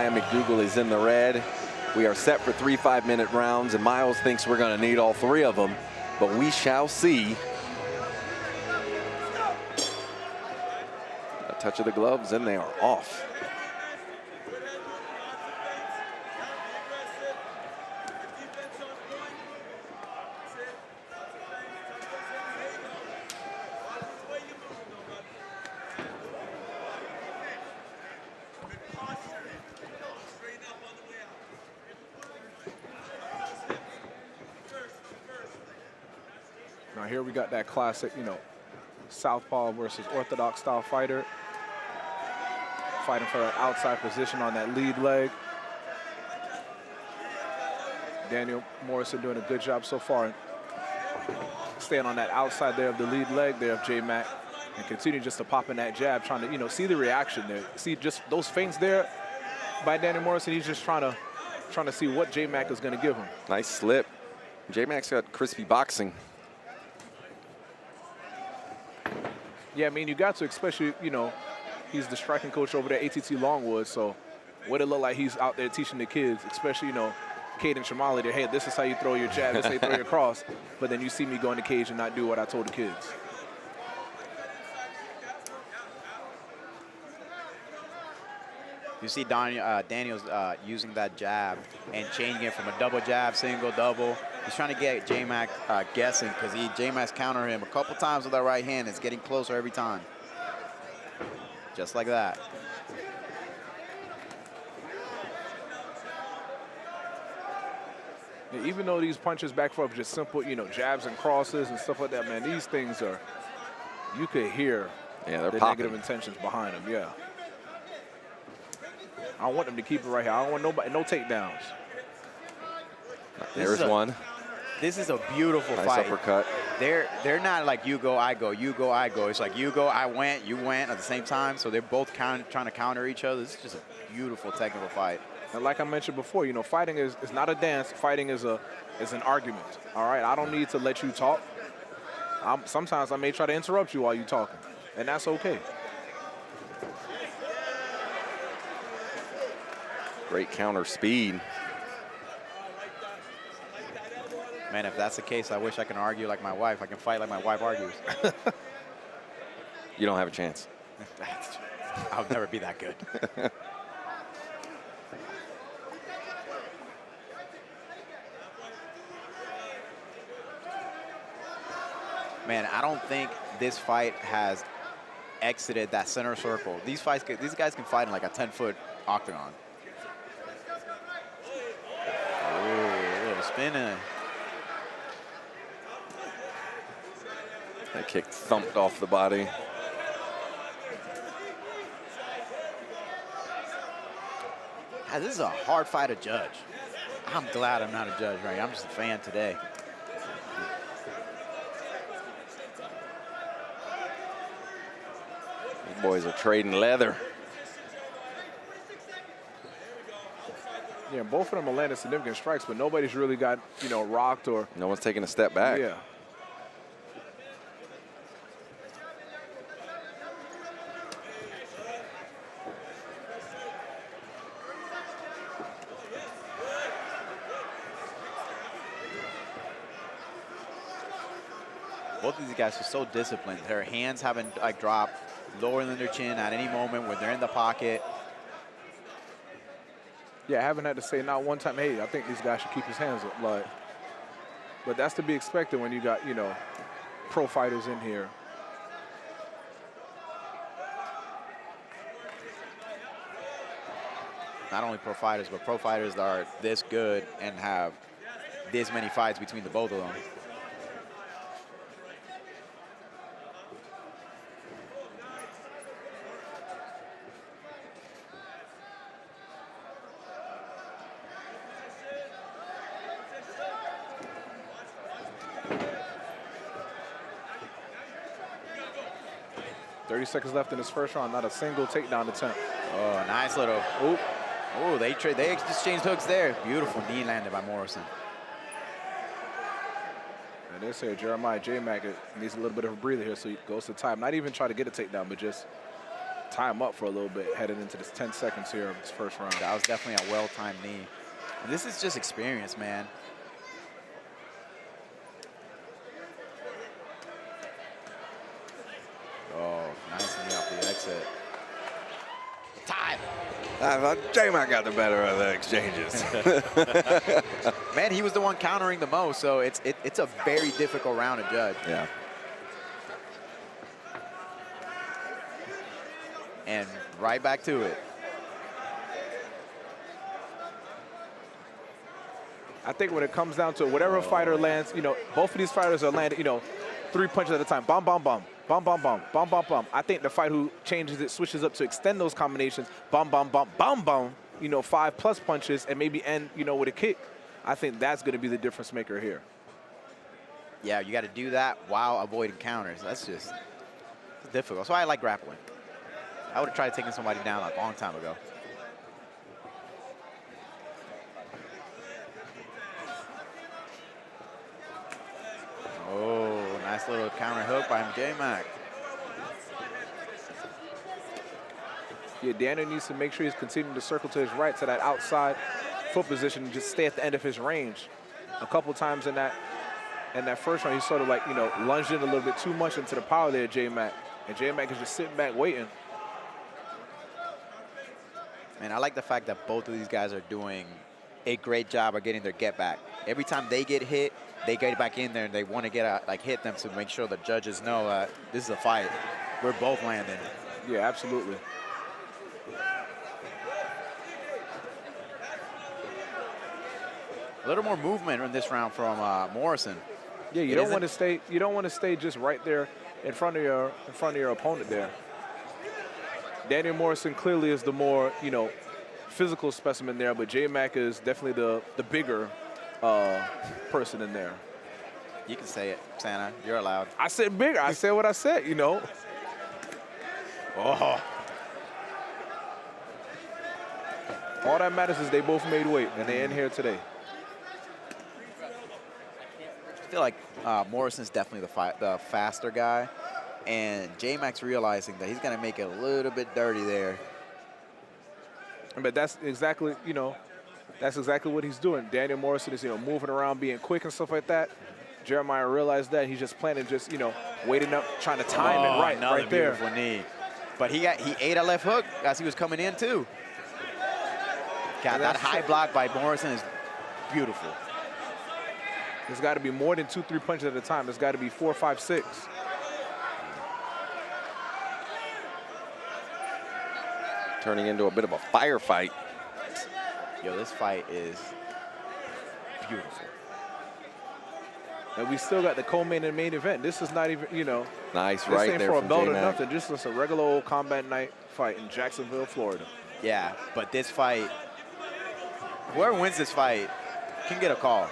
Ryan McDougall is in the red. We are set for 3 5-minute rounds, and Miles thinks we're going to need all 3 of them, but we shall see. A touch of the gloves, and they are off. Now here we got that classic, you know, southpaw versus orthodox style fighter. Fighting for an outside position on that lead leg. Daniel Morrison doing a good job so far. Staying on that outside there of the lead leg there of J-Mac. And continue just to pop in that jab, trying to, you know, see the reaction there. See just those feints there by Daniel Morrison. He's just trying to see what J-Mac is going to give him. Nice slip. J-Mac's got crispy boxing. Yeah, I mean, you got to, especially, you know, he's the striking coach over there, ATT Longwood, so what it look like he's out there teaching the kids, especially, you know, Cade and Shamali, they're, hey, this is how you throw your jab, this is how you throw your cross, but then you see me go in the cage and not do what I told the kids. You see Daniel's using that jab and changing it from a double jab, single, double. He's trying to get J-Mac guessing because J-Mac's countering him a couple times with that right hand. It's getting closer every time. Just like that. Yeah, even though these punches back for just simple, you know, jabs and crosses and stuff like that, man, these things are, you could hear they're the popping. negative intentions behind them, yeah. I want them to keep it right here. I don't want nobody, no takedowns. There's one. This is a beautiful Nice fight. uppercut. They're not like you go, I go, you go, I go. It's like you go, I went, you went at the same time. So they're both trying to counter each other. This is just a beautiful technical fight. And like I mentioned before, you know, fighting is not a dance. Fighting is an argument. All right, I don't need to let you talk. Sometimes I may try to interrupt you while you're talking, and that's okay. Great counter speed. Man, if that's the case, I wish I can argue like my wife. I can fight like my wife argues. You don't have a chance. I'll never be that good. Man, I don't think this fight has exited that center circle. These guys can fight in like a 10-foot octagon. Oh, a little spinning. That kick thumped off the body. This is a hard fight to judge. I'm glad I'm not a judge, right? I'm just a fan today. These boys are trading leather. Yeah, both of them are landing significant strikes, but nobody's really got, you know, rocked or. No one's taking a step back. Yeah. Both of these guys are so disciplined. Their hands haven't like dropped lower than their chin at any moment when they're in the pocket. Yeah, I haven't had to say not one time, hey, I think these guys should keep his hands up. Like, but that's to be expected when you got, you know, pro fighters in here. Not only pro fighters, but pro fighters that are this good and have this many fights between the both of them. Seconds left in this first round, not a single takedown attempt. Oh, nice little. Oop. Oh, they exchanged hooks there. Beautiful knee landed by Morrison. And this here, Jeremiah J-Mac needs a little bit of a breather here, so he goes to time. Not even try to get a takedown, but just tie him up for a little bit heading into this 10 seconds here of this first round. That was definitely a well-timed knee. And this is just experience, man. Oh, nice knee off the exit. Time. I thought J-Mac got the better of the exchanges. Man, he was the one countering the most, so it's a very difficult round to judge. Yeah. And right back to it. I think when it comes down to whatever fighter lands, you know, both of these fighters are landing, you know, 3 punches at a time. Bum, bum, bum. Bum, bum, bum. Bum, bum, bum. I think the fight who changes it, switches up to extend those combinations. Bum, bum, bum. Bum, bum. You know, 5+ punches and maybe end, you know, with a kick. I think that's going to be the difference maker here. Yeah, you got to do that while avoiding counters. That's just difficult. That's why I like grappling. I would have tried taking somebody down like a long time ago. Oh, nice little counter hook by J-Mac. Yeah, Daniel needs to make sure he's continuing to circle to his right to that outside foot position and just stay at the end of his range. A couple times in that first round, he sort of like, you know, lunged in a little bit too much into the power there, J-Mac. And J-Mac is just sitting back waiting. And I like the fact that both of these guys are doing a great job of getting their get back. Every time they get hit, they get back in there and they want to get hit them to make sure the judges know this is a fight. We're both landing. Yeah, absolutely. A little more movement in this round from Morrison. Yeah, you don't want to stay. You don't want to stay just right there in front of your opponent there. Daniel Morrison clearly is the more, you know, physical specimen there, but J-Mac is definitely the bigger person in there. You can say it, Santa. You're allowed. I said bigger. I said what I said, you know. Oh. All that matters is they both made weight, and they in here today. I feel like Morrison's definitely the faster guy, and J-Mac's realizing that he's going to make it a little bit dirty there. But that's exactly, you know, that's exactly what he's doing. Daniel Morrison is, you know, moving around, being quick and stuff like that. Jeremiah realized that. He's just planning, just, you know, waiting up, trying to time it right there. Beautiful knee. But he ate a left hook as he was coming in, too. God, that high block by Morrison is beautiful. There's got to be more than 2-3 punches at a time. There's got to be 4, 5, 6. Turning into a bit of a firefight. Yo, this fight is beautiful. And we still got the co-main and main event. This is not even, you know. Nice right there for a from belt or J-Mac. nothing. This is a regular old Combat Night fight in Jacksonville, Florida. Yeah, but this fight, whoever wins this fight can get a call.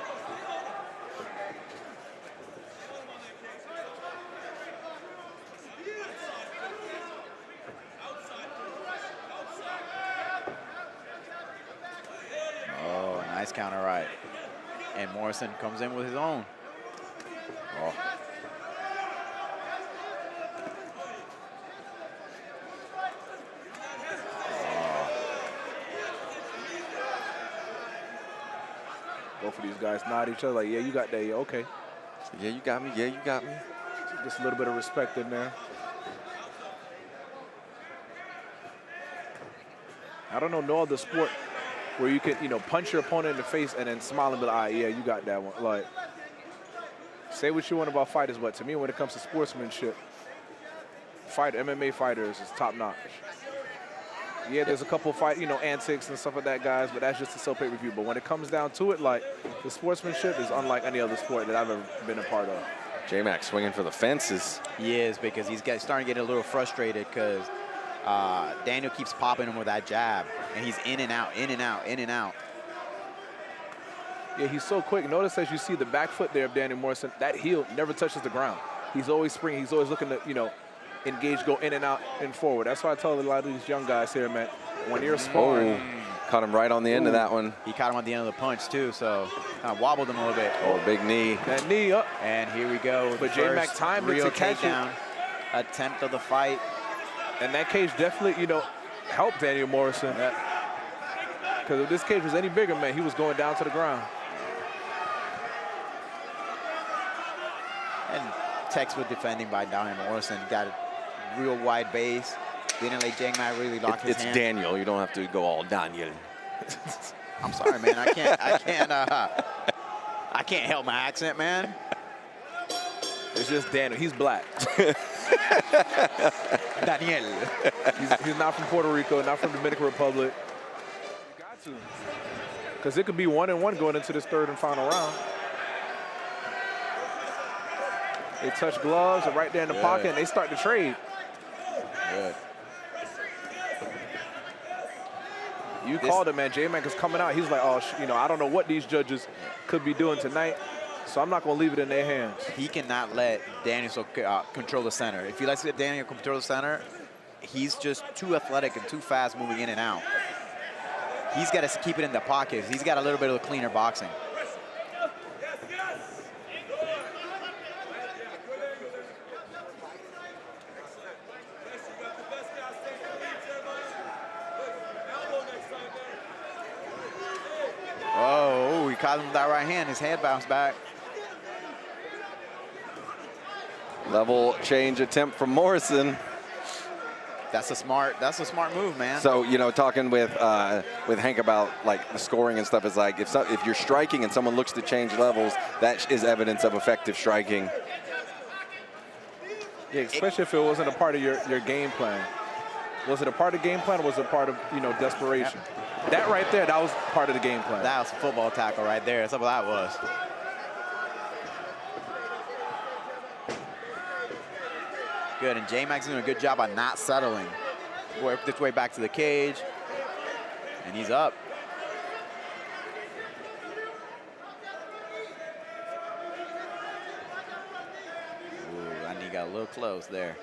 Oh, nice counter right. And Morrison comes in with his own. Oh. Both of these guys nod each other like, yeah, you got that, yeah, okay. Yeah, you got me. Yeah, you got me. Just a little bit of respect in there. I don't know no other sport where you can, you know, punch your opponent in the face and then smile and be like, all right, yeah, you got that one. Like, say what you want about fighters, but to me, when it comes to sportsmanship, MMA fighters is top notch. Yeah, there's a couple fight, you know, antics and stuff like that, guys, but that's just to sell pay-per-view. But when it comes down to it, like, the sportsmanship is unlike any other sport that I've ever been a part of. J-Mac swinging for the fences. He is, because he's starting to get a little frustrated because Daniel keeps popping him with that jab, and he's in and out, in and out, in and out. Yeah, he's so quick. Notice as you see the back foot there of Daniel Morrison, that heel never touches the ground. He's always springing. He's always looking to, you know, engage, go in and out and forward. That's why I tell a lot of these young guys here, man, when you're sparring. Caught him right on the end of that one. He caught him on the end of the punch, too, so kind of wobbled him a little bit. Oh, big knee. That knee up. And here we go. But J-Mac timed it to catch it. Attempt of the fight. And that cage definitely, you know, helped Daniel Morrison. Because if this cage was any bigger, man, he was going down to the ground. And textbook defending by Daniel Morrison. Got a real wide base. Didn't let J-Mac really lock his hand. It's Daniel. You don't have to go all Daniel. I'm sorry, man. I can't help my accent, man. It's just Daniel. He's black. Daniel. He's not from Puerto Rico, not from Dominican Republic. You got to. Because it could be 1-1 going into this third and final round. They touch gloves, and right there in the pocket, and they start to trade. Good. You called it, man. J-Mac is coming out. He's like, oh, you know, I don't know what these judges could be doing tonight, so I'm not going to leave it in their hands. He cannot let Daniel control the center. If he lets Daniel control the center, he's just too athletic and too fast moving in and out. He's got to keep it in the pockets. He's got a little bit of cleaner boxing. Oh, he caught him with that right hand. His head bounced back. Level change attempt from Morrison. That's a smart move, man. So, you know, talking with Hank about like the scoring and stuff, is like if you're striking and someone looks to change levels, that is evidence of effective striking. Yeah, especially if it wasn't a part of your game plan. Was it a part of the game plan, or was it a part of, you know, desperation? Yep. That right there, that was part of the game plan. That was a football tackle right there. That's what that was. Good, and J-Mac's doing a good job on not settling. Worked its way back to the cage, and he's up. Ooh, and he got a little close there.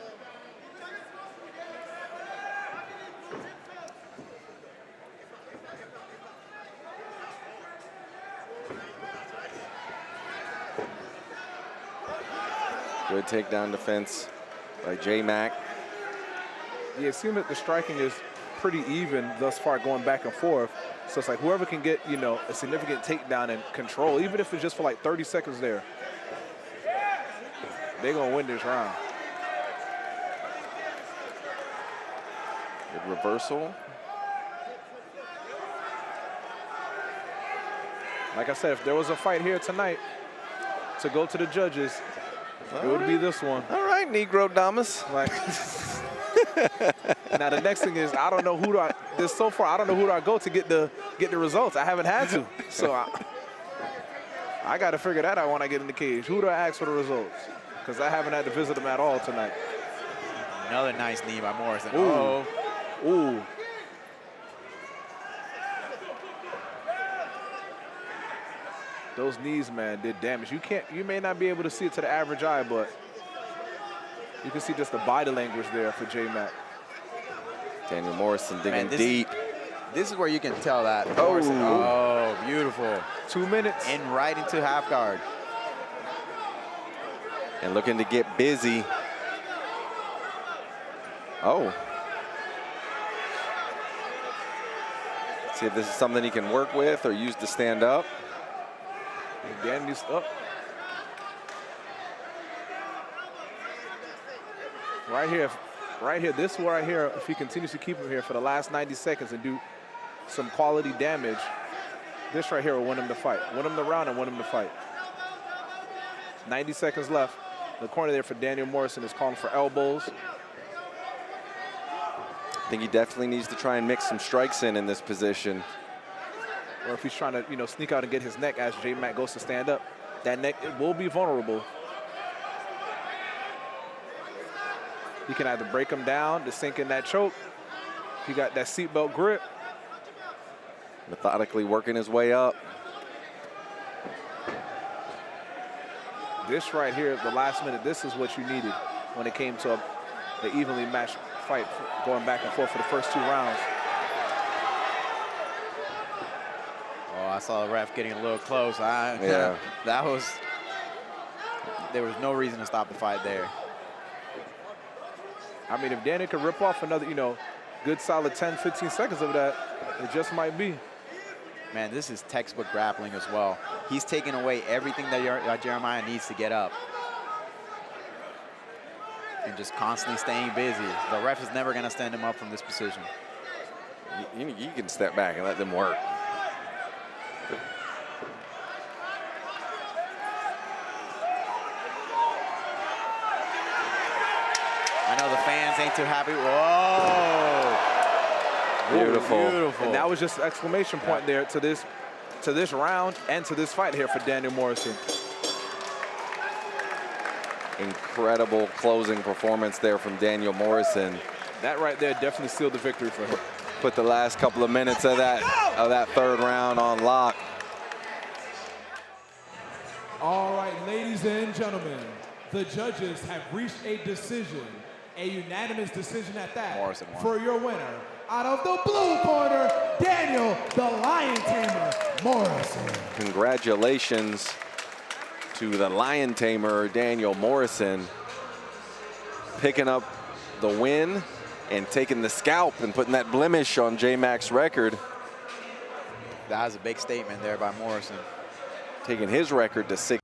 Good takedown defense by J-Mac. Yeah, it seems that the striking is pretty even thus far, going back and forth. So it's like whoever can get, you know, a significant takedown and control, even if it's just for like 30 seconds there, they're going to win this round. Good reversal. Like I said, if there was a fight here tonight to go to the judges, it would be this one. All right, Negro Damas. Like, now the next thing is, I don't know who I don't know who do I go to get the results. I haven't had to, so I got to figure that out when I get in the cage. Who do I ask for the results? Because I haven't had to visit them at all tonight. Another nice knee by Morrison. Ooh. Oh, ooh. Those knees, man, did damage. You may not be able to see it to the average eye, but you can see just the body language there for J-Mac. Daniel Morrison digging deep. This is where you can tell that. Oh. Morrison, oh, beautiful. 2 minutes. And right into half guard. And looking to get busy. Oh. See if this is something he can work with or use to stand up. Danny's up. Right here, this is where I hear if he continues to keep him here for the last 90 seconds and do some quality damage, this right here will win him the fight. Win him the round and win him the fight. 90 seconds left. The corner there for Daniel Morrison is calling for elbows. I think he definitely needs to try and mix some strikes in this position. Or if he's trying to, you know, sneak out and get his neck as J-Mac goes to stand up, that neck will be vulnerable. He can either break him down to sink in that choke. He got that seatbelt grip. Methodically working his way up. This right here, the last minute, this is what you needed when it came to the evenly matched fight going back and forth for the first 2 rounds. Oh, I saw the ref getting a little close. Yeah. There was no reason to stop the fight there. I mean, if Daniel could rip off another, you know, good solid 10, 15 seconds of that, it just might be. Man, this is textbook grappling as well. He's taking away everything that Jeremiah needs to get up. And just constantly staying busy. The ref is never going to stand him up from this position. You can step back and let them work. I know the fans ain't too happy. Whoa! Beautiful. Beautiful. And that was just an exclamation point there to this round and to this fight here for Daniel Morrison. Incredible closing performance there from Daniel Morrison. That right there definitely sealed the victory for him. Put the last couple of minutes of that third round on lock. All right, ladies and gentlemen, the judges have reached a decision, a unanimous decision at that. Morrison won. For your winner, out of the blue corner, Daniel, the Lion Tamer, Morrison. Congratulations to the Lion Tamer, Daniel Morrison, picking up the win and taking the scalp and putting that blemish on J-Mac's record. That was a big statement there by Morrison. Taking his record to 6.